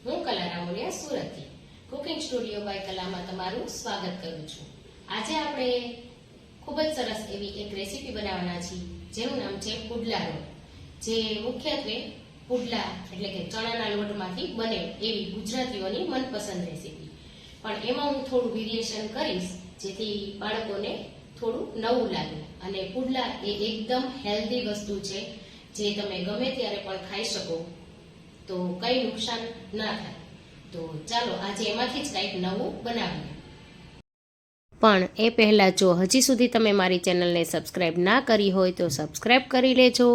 હું કલા રામોલિયા સુરતથી કુકિંગ સ્ટુડિયો બાય કલામાં તમારું સ્વાગત કરું છું। આજે આપણે ખૂબ જ સરસ એવી એક રેસીપી બનાવવાના છીએ, જેનું નામ છે પુડલા રોલ, જે મુખ્યત્વે પુડલા એટલે કે ચણાના લોટમાંથી બને એવી ગુજરાતીઓની મનપસંદ રેસીપી। પણ એમાં હું થોડું વેરિએશન કરીશ, જેથી બાળકોને થોડું નવું લાગે। અને પુડલા એ એકદમ હેલ્ધી વસ્તુ છે, જે તમે ગમે ત્યારે પણ ખાઈ શકો, તો કઈ નુકસાન ના થાય। તો ચાલો આજે એમાંથી જ કંઈક નવું બનાવીએ। પણ એ પહેલાં જો હજી સુધી તમે મારી ચેનલને સબસ્ક્રાઈબ ના કરી હોય તો સબસ્ક્રાઈબ કરી લેજો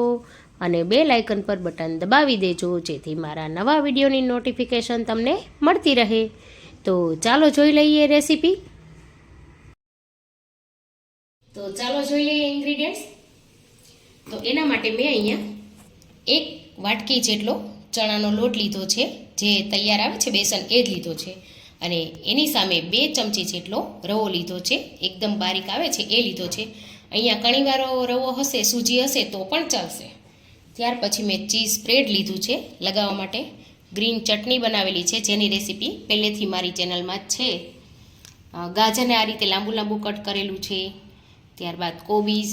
અને બેલ આઇકન પર બટન દબાવી દેજો, જેથી મારા નવા વિડીયોની નોટિફિકેશન તમને મળતી રહે। તો ચાલો જોઈ લઈએ રેસીપી। તો ચાલો જોઈ લઈએ ઇન્ગ્રીડિયન્ટ્સ। તો એના માટે મેં અહીંયા 1 વાટકી જેટલો ચણાનો લોટ લીધો છે, જે તૈયાર આવે છે બેસન, એ જ લીધો છે। અને એની સામે 2 ચમચી જેટલો રવો લીધો છે, એકદમ બારીક આવે છે એ લીધો છે। અહીંયા કણીવાળો રવો હશે, સૂજી હશે તો પણ ચાલશે। ત્યાર પછી મેં ચીઝ સ્પ્રેડ લીધું છે લગાવવા માટે। ગ્રીન ચટણી બનાવેલી છે, જેની રેસીપી પહેલેથી મારી ચેનલમાં જ છે। ગાજરને આ રીતે લાંબુ લાંબુ કટ કરેલું છે। ત્યારબાદ કોબીજ,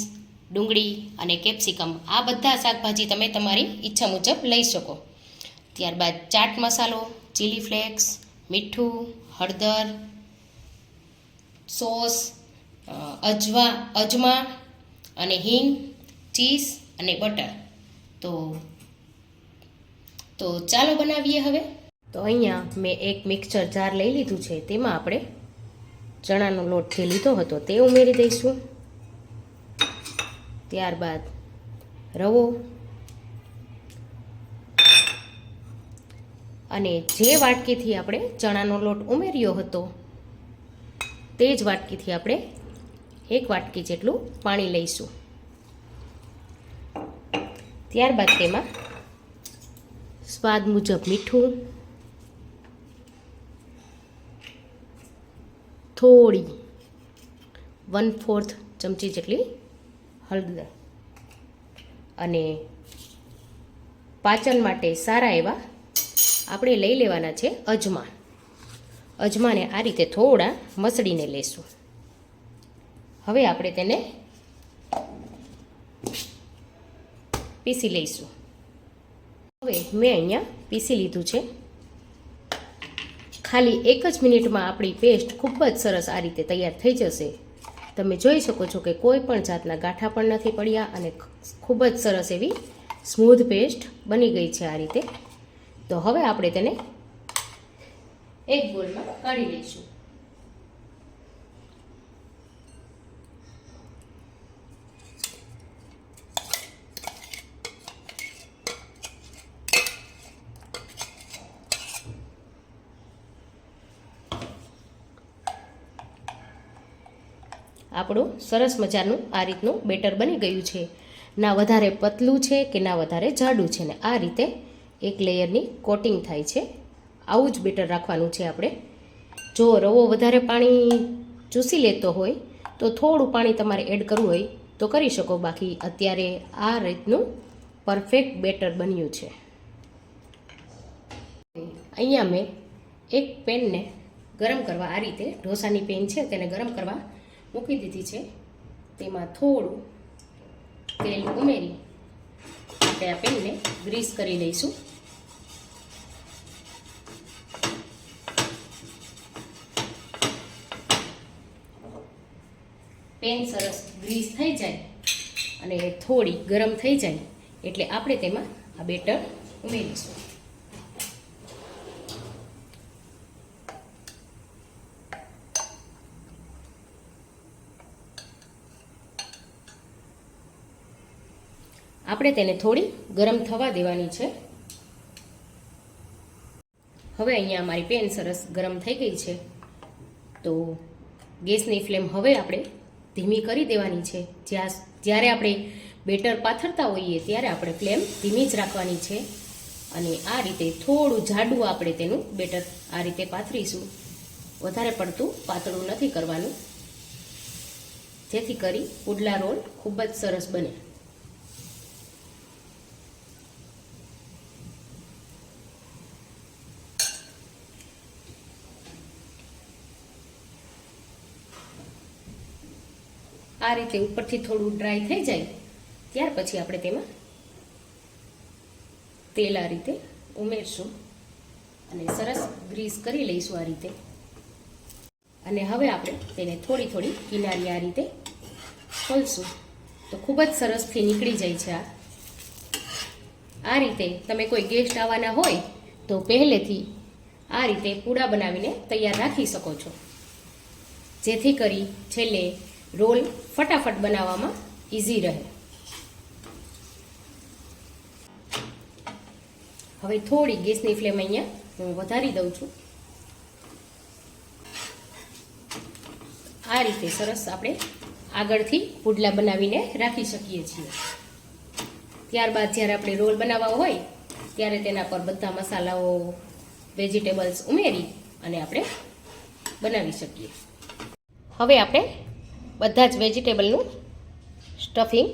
ડુંગળી અને કેપ્સિકમ, આ બધા શાકભાજી તમે તમારી ઈચ્છા મુજબ લઈ શકો। ત્યારબાદ ચાટ મસાલો, ચીલી ફ્લેક્સ, મીઠું, હળદર, સોસ, અજમા અને હિંગ, ચીઝ અને બટર। તો ચાલો બનાવીએ હવે। તો અહીંયા મેં એક મિક્સર જાર લઈ લીધું છે, તેમાં આપણે ચણાનો લોટ જે લીધો હતો તે ઉમેરી દઈશું। ત્યારબાદ રવો, અને જે વાટકીથી આપણે ચણાનો લોટ ઉમેર્યો હતો તે જ વાટકીથી આપણે 1 વાટકી જેટલું પાણી લઈશું। ત્યારબાદ તેમાં સ્વાદ મુજબ મીઠું, થોડી 1/4 ચમચી જેટલી હળદર, અને પાચન માટે સારા એવા આપણે લઈ લેવાના છે અજમા। અજમાને આ રીતે થોડા મસળીને લેશું। હવે આપણે તેને પીસી લઈશું। હવે મેં અહીંયા પીસી લીધું છે। ખાલી 1 જ મિનિટમાં આપણી પેસ્ટ ખૂબ જ સરસ આ રીતે તૈયાર થઈ જશે। તમે જોઈ શકો છો કે કોઈ પણ જાતના ગાંઠા પણ નથી પડ્યા, અને ખૂબ જ સરસ એવી સ્મૂધ પેસ્ટ બની ગઈ છે આ રીતે। તો હવે આપણે તેને એક બોલમાં કાઢી લઈશું। આપણું સરસ મજાનું આ રીતનું બેટર બની ગયું છે। ના વધારે પતલું છે કે ના વધારે જાડું છે, ને આ રીતે એક લેયરની કોટિંગ થાય છે। આવું જ બેટર રાખવાનું છે આપણે। જો રવો વધારે પાણી ચૂસી લેતો હોય તો થોડું પાણી તમારે એડ કરવું હોય તો કરી શકો, બાકી અત્યારે આ રીતનું પરફેક્ટ બેટર બન્યું છે। અહીંયા મેં એક પેનને ગરમ કરવા, આ રીતે ઢોસાની પેન છે તેને ગરમ કરવા મૂકી દીધી છે। તેમાં થોડું તેલ ઉમેરી આપણે આ પેનને ગ્રીસ કરી લઈશું। પેન સરસ ગ્રીસ થઈ જાય અને થોડી ગરમ થઈ જાય એટલે આપણે તેમાં આ બેટર ઉમેરીશું। આપણે તેને થોડી ગરમ થવા દેવાની છે। હવે અહીંયા અમારી પેન સરસ ગરમ થઈ ગઈ છે, તો ગેસની ફ્લેમ હવે આપણે ધીમી કરી દેવાની છે। જ્યારે આપણે બેટર પાથરતા હોઈએ ત્યારે આપણે ફ્લેમ ધીમી જ રાખવાની છે, અને આ રીતે થોડું જાડું આપણે તેનું બેટર આ રીતે પાથરીશું। વધારે પડતું પાતળું નથી કરવાનું, જેથી કરી પુડલા રોલ ખૂબ જ સરસ બને। આ રીતે ઉપરથી થોડું ડ્રાય થઈ જાય ત્યાર પછી આપણે તેમાં તેલ આ રીતે ઉમેરશું અને સરસ ગ્રીસ કરી લઈશું આ રીતે. અને હવે આપણે તેને થોડી થોડી કિનારી આ રીતે ખોલશું તો ખૂબ જ સરસથી નીકળી જાય છે. આ રીતે તમે કોઈ ગેસ્ટ આવવાના હોય તો પહેલેથી આ રીતે પૂડા બનાવીને તૈયાર રાખી શકો છો, જેથી કરી છેલ્લે રોલ ફટાફટ બનાવવામાં ઇઝી રહે. હવે થોડી ગેસની ફ્લેમ અહીંયા હું વધારી દઉં છું. આ રીતે સરસ આપણે આગળથી પુડલા બનાવીને રાખી શકીએ છીએ. ત્યારબાદ જ્યારે આપણે રોલ બનાવવા હોય ત્યારે તેના પર બધા મસાલાઓ વેજીટેબલ્સ ઉમેરી અને આપણે બનાવી શકીએ. હવે આપણે બધા જ વેજીટેબલનું સ્ટફિંગ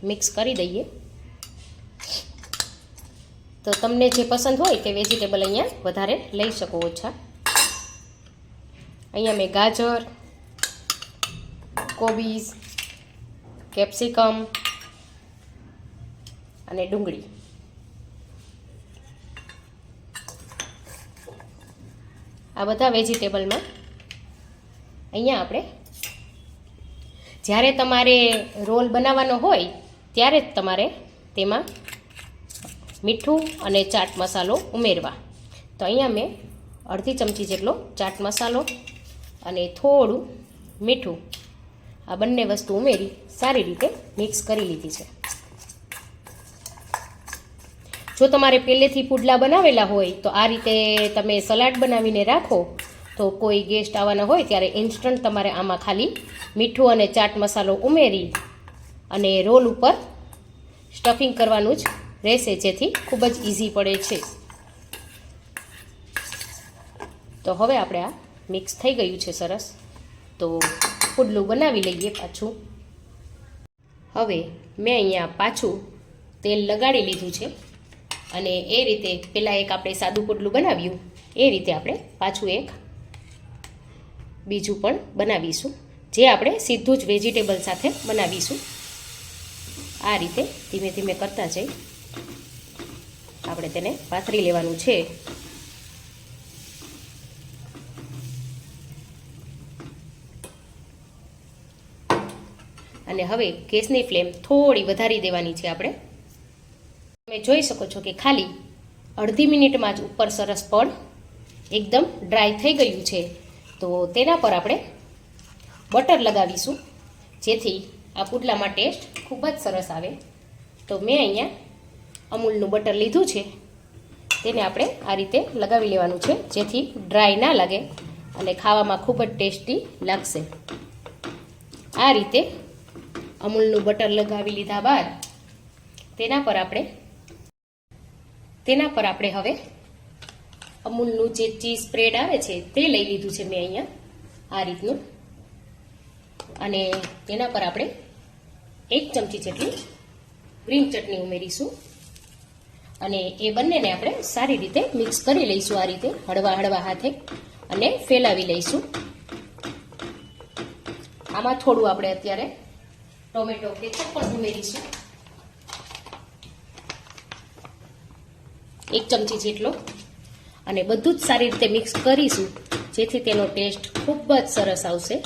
મિક્સ કરી દઈએ. તો તમને જે પસંદ હોય તે વેજીટેબલ અહીંયા વધારે લઈ શકો ઓછા. અહીંયા મેં ગાજર, કોબીઝ, કેપ્સિકમ અને ડુંગળી આ બધા વેજીટેબલમાં અહીંયા આપણે જ્યારે તમારે રોલ બનાવવાનો હોય ત્યારે જ તમારે તેમાં મીઠું અને ચાટ મસાલો ઉમેરવા. તો અહીંયા મેં અડધી ચમચી જેટલો ચાટ મસાલો અને થોડું મીઠું આ બંને વસ્તુ ઉમેરી સારી રીતે મિક્સ કરી લીધી છે. જો તમારે પહેલેથી પુડલા બનાવેલા હોય તો આ રીતે તમે સલાડ બનાવીને રાખો તો કોઈ ગેસ્ટ આવવાના હોય ત્યારે ઇન્સ્ટન્ટ તમારે આમાં ખાલી મીઠું અને ચાટ મસાલો ઉમેરી અને રોલ ઉપર સ્ટફિંગ કરવાનું જ રહેશે, જેથી ખૂબ જ ઇઝી પડે છે. તો હવે આપણે આ મિક્સ થઈ ગયું છે સરસ. તો પુડલું બનાવી લઈએ પાછું. હવે મેં અહીંયા પાછું તેલ લગાડી લીધું છે અને એ રીતે પહેલાં એક આપણે સાદું પુડલું બનાવ્યું એ રીતે આપણે પાછું એક બીજું પણ બનાવીશું, જે આપણે સીધું જ વેજીટેબલ સાથે બનાવીશું. આ રીતે ધીમે ધીમે કરતા જઈ આપણે તેને પાથરી લેવાનું છે. અને હવે ગેસની ફ્લેમ થોડી વધારી દેવાની છે આપણે. તમે જોઈ શકો છો કે ખાલી અડધી મિનિટમાં જ ઉપર સરસ પડ એકદમ ડ્રાય થઈ ગયું છે. તો તેના પર આપણે બટર લગાવીશું, જેથી આ પુડલામાં ટેસ્ટ ખૂબ જ સરસ આવે. તો મેં અહીંયા અમૂલનું બટર લીધું છે, તેને આપણે આ રીતે લગાવી લેવાનું છે, જેથી ડ્રાય ના લાગે અને ખાવામાં ખૂબ જ ટેસ્ટી લાગશે. આ રીતે અમૂલનું બટર લગાવી લીધા બાદ તેના પર આપણે હવે અમૂલનું જે ચીઝ સ્પ્રેડ આવે છે તે લઈ લીધું છે મેં અહીંયા આ રીતનું. અને તેના પર આપણે 1 ચમચી જેટલી ગ્રીન ચટણી ઉમેરીશું અને એ બંનેને આપણે સારી રીતે મિક્સ કરી લઈશું. આ રીતે હળવા હળવા હાથે અને ફેલાવી લઈશું. આમાં થોડું આપણે અત્યારે ટોમેટો કેચઅપ પણ ઉમેરીશું, 1 ચમચી જેટલો, અને બધું જ સારી રીતે મિક્સ કરીશું, જેથી તેનો ટેસ્ટ ખૂબ જ સરસ આવશે.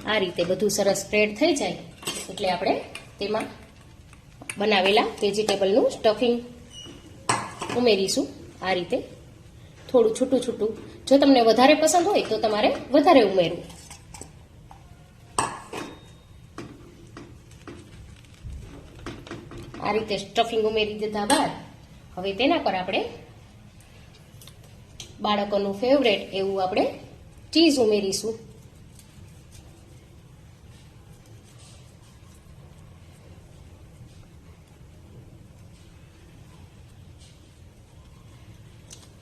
આ રીતે બધું સરસ સ્પ્રેડ થઈ જાય એટલે આપણે તેમાં બનાવેલા વેજીટેબલનું સ્ટફિંગ ઉમેરીશું. આ રીતે થોડું છૂટું છૂટું, જો તમને વધારે પસંદ હોય તો તમારે વધારે ઉમેરવું. આ રીતે સ્ટફિંગ ઉમેરી દીધા બાદ હવે તેના પર આપણે બાળકોનું ફેવરેટ એવું આપણે ચીઝ ઉમેરીશું.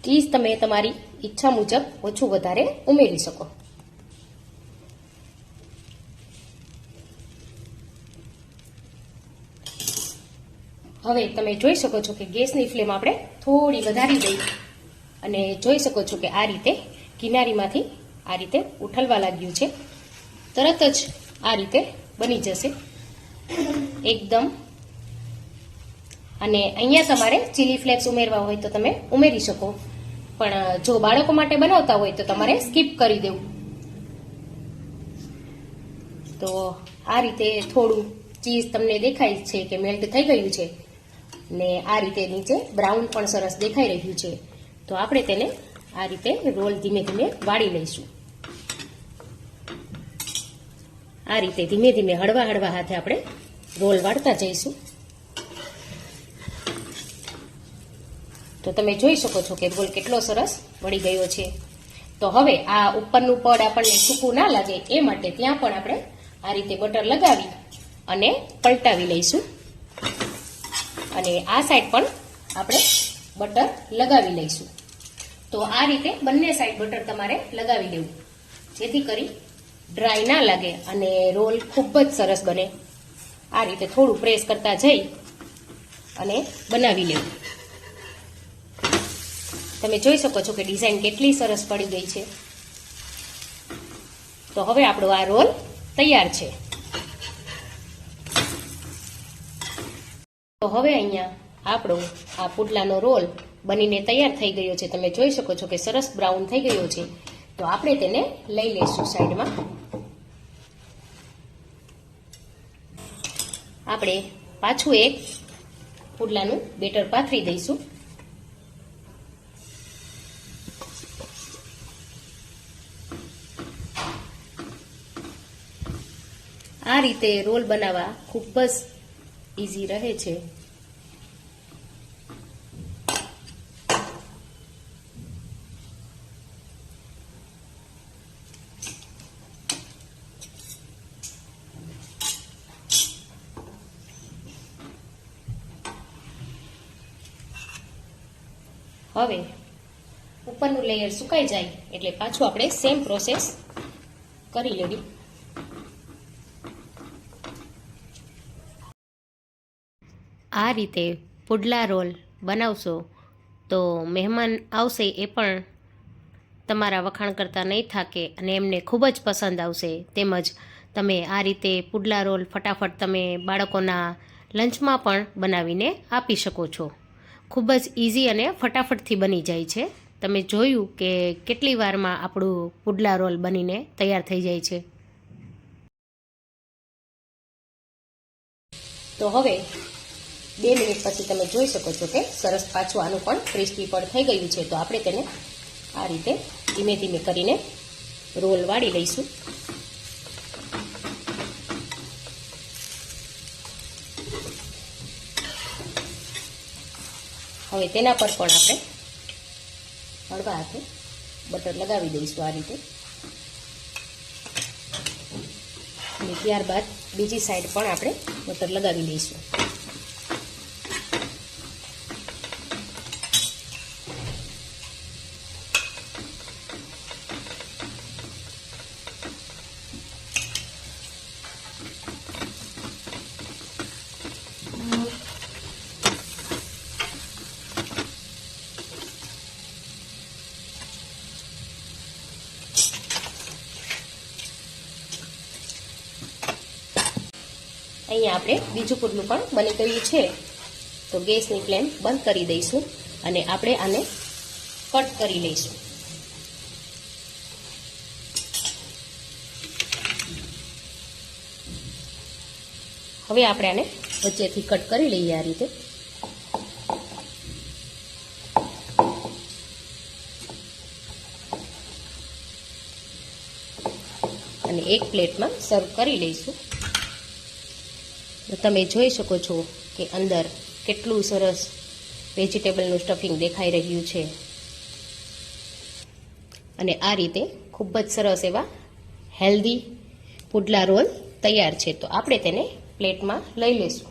ચીઝ તમે તમારી ઈચ્છા મુજબ ઓછું વધારે ઉમેરી શકો. હવે તમે જોઈ શકો છો કે ગેસની ફ્લેમ આપણે થોડી વધારી દઈ અને જોઈ શકો છો કે આ રીતે કિનારીમાંથી આ રીતે ઉઠલવા લાગ્યું છે. તરત જ આ રીતે બની જશે એકદમ. અને અહીંયા તમારે ચીલી ફ્લેક્સ ઉમેરવા હોય તો તમે ઉમેરી શકો, પણ જો બાળકો માટે બનાવતા હોય તો તમારે સ્કીપ કરી દેવું. તો આ રીતે થોડું ચીઝ તમને દેખાય છે કે મેલ્ટ થઈ ગયું છે ને આ રીતે નીચે બ્રાઉન પણ સરસ દેખાઈ રહ્યું છે. તો આપણે તેને આ રીતે રોલ ધીમે ધીમે વાળી લઈશું. આ રીતે ધીમે ધીમે હળવા હળવા હાથે આપણે રોલ વાળતા જઈશું. તો તમે જોઈ શકો છો કે રોલ કેટલો સરસ વળી ગયો છે. તો હવે આ ઉપરનું પડ આપણને સૂકું ના લાગે એ માટે ત્યાં પણ આપણે આ રીતે બટર લગાવી અને પલટાવી લઈશું. અને આ સાઈડ પણ આપણે બટર લગાવી લઈશું. તો આ રીતે બંને સાઈડ બટર તમારે લગાવી લેવું, જેથી કરી ડ્રાય ના લાગે અને રોલ ખૂબ જ સરસ બને. આ રીતે થોડું પ્રેસ કરતા જઈ અને બનાવી લેવું. તમે જોઈ શકો છો કે ડિઝાઇન કેટલી સરસ પડી ગઈ છે. તો હવે આપણો આ રોલ તૈયાર છે. તો હવે અહીંયા આપણો આ પુડલાનો રોલ બનીને તૈયાર થઈ ગયો છે. તમે જોઈ શકો છો કે સરસ બ્રાઉન થઈ ગયો છે. તો આપણે તેને લઈ લઈશું સાઈડમાં. આપણે પાછું એક પુડલાનું બેટર પાથરી દઈશું. આ રીતે રોલ બનાવવા ખૂબ જ ઈઝી રહે છે. હવે ઉપરનું લેયર સુકાઈ જાય એટલે પાછું આપણે સેમ પ્રોસેસ કરી લેવી. આ રીતે પુડલા રોલ બનાવશો તો મહેમાન આવશે એ પણ તમારા વખાણ કરતા નહીં થાકે અને એમને ખૂબ જ પસંદ આવશે. તેમજ તમે આ રીતે પુડલા રોલ ફટાફટ તમે બાળકોના લંચમાં પણ બનાવીને આપી શકો છો. ખૂબ જ ઇઝી અને ફટાફટથી બની જાય છે. તમે જોયું કે કેટલી વારમાં આપણું પુડલા રોલ બનીને તૈયાર થઈ જાય છે. તો હવે 2 મિનિટ પછી તમે જોઈ શકો છો કે સરસ પાછું આનું પણ ક્રિસ્પી પણ થઈ ગયું છે. તો આપણે તેને આ રીતે ધીમે ધીમે કરીને રોલ વાળી લઈશું. હવે તેના પર પણ આપણે હળવા હાથે બટર લગાવી દઈશું આ રીતે. અને ત્યારબાદ બીજી સાઈડ પણ આપણે બટર લગાવી લઈશું. અહીંયા આપણે બીજું પુડલું પણ બની ગયું છે. તો ગેસની ફ્લેમ બંધ કરી દઈશું અને આપણે આને કટ કરી લઈશું. હવે આપણે આને વચ્ચેથી કટ કરી લઈએ આ રીતે. અને એક પ્લેટમાં સર્વ કરી લઈશું. તમે જોઈ શકો છો કે અંદર કેટલું સરસ વેજીટેબલનું સ્ટફિંગ દેખાઈ રહ્યું છે. અને આ રીતે ખૂબ જ સરસ એવા હેલ્ધી પુડલા રોલ તૈયાર છે. તો આપણે તેને પ્લેટમાં લઈ લઈશું.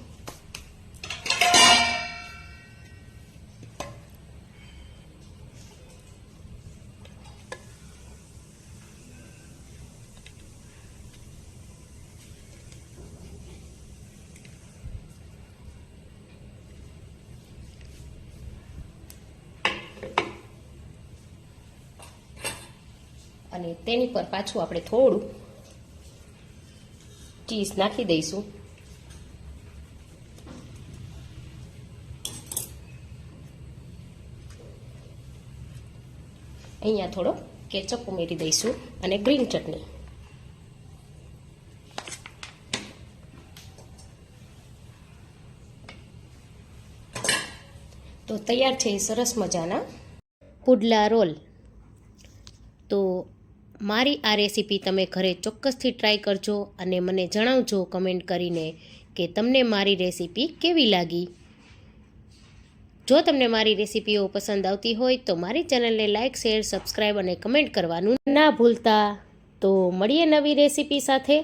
અને તેની પર પાછું આપણે થોડું ચીઝ નાખી દઈશું. અહીંયા થોડો કેચઅપ ઉમેરી દઈશું અને ગ્રીન ચટણી. તો તૈયાર છે સરસ મજાના પુડલા રોલ. તો મારી આ રેસીપી તમે ઘરે ચોક્કસથી ટ્રાય કરજો અને મને જણાવજો કમેન્ટ કરીને કે તમને મારી રેસીપી કેવી લાગી. જો તમને મારી રેસીપીઓ પસંદ આવતી હોય તો મારી ચેનલને લાઇક, શેર, સબસ્ક્રાઈબ અને કમેન્ટ કરવાનું ના ભૂલતા. તો મળીએ નવી રેસીપી સાથે.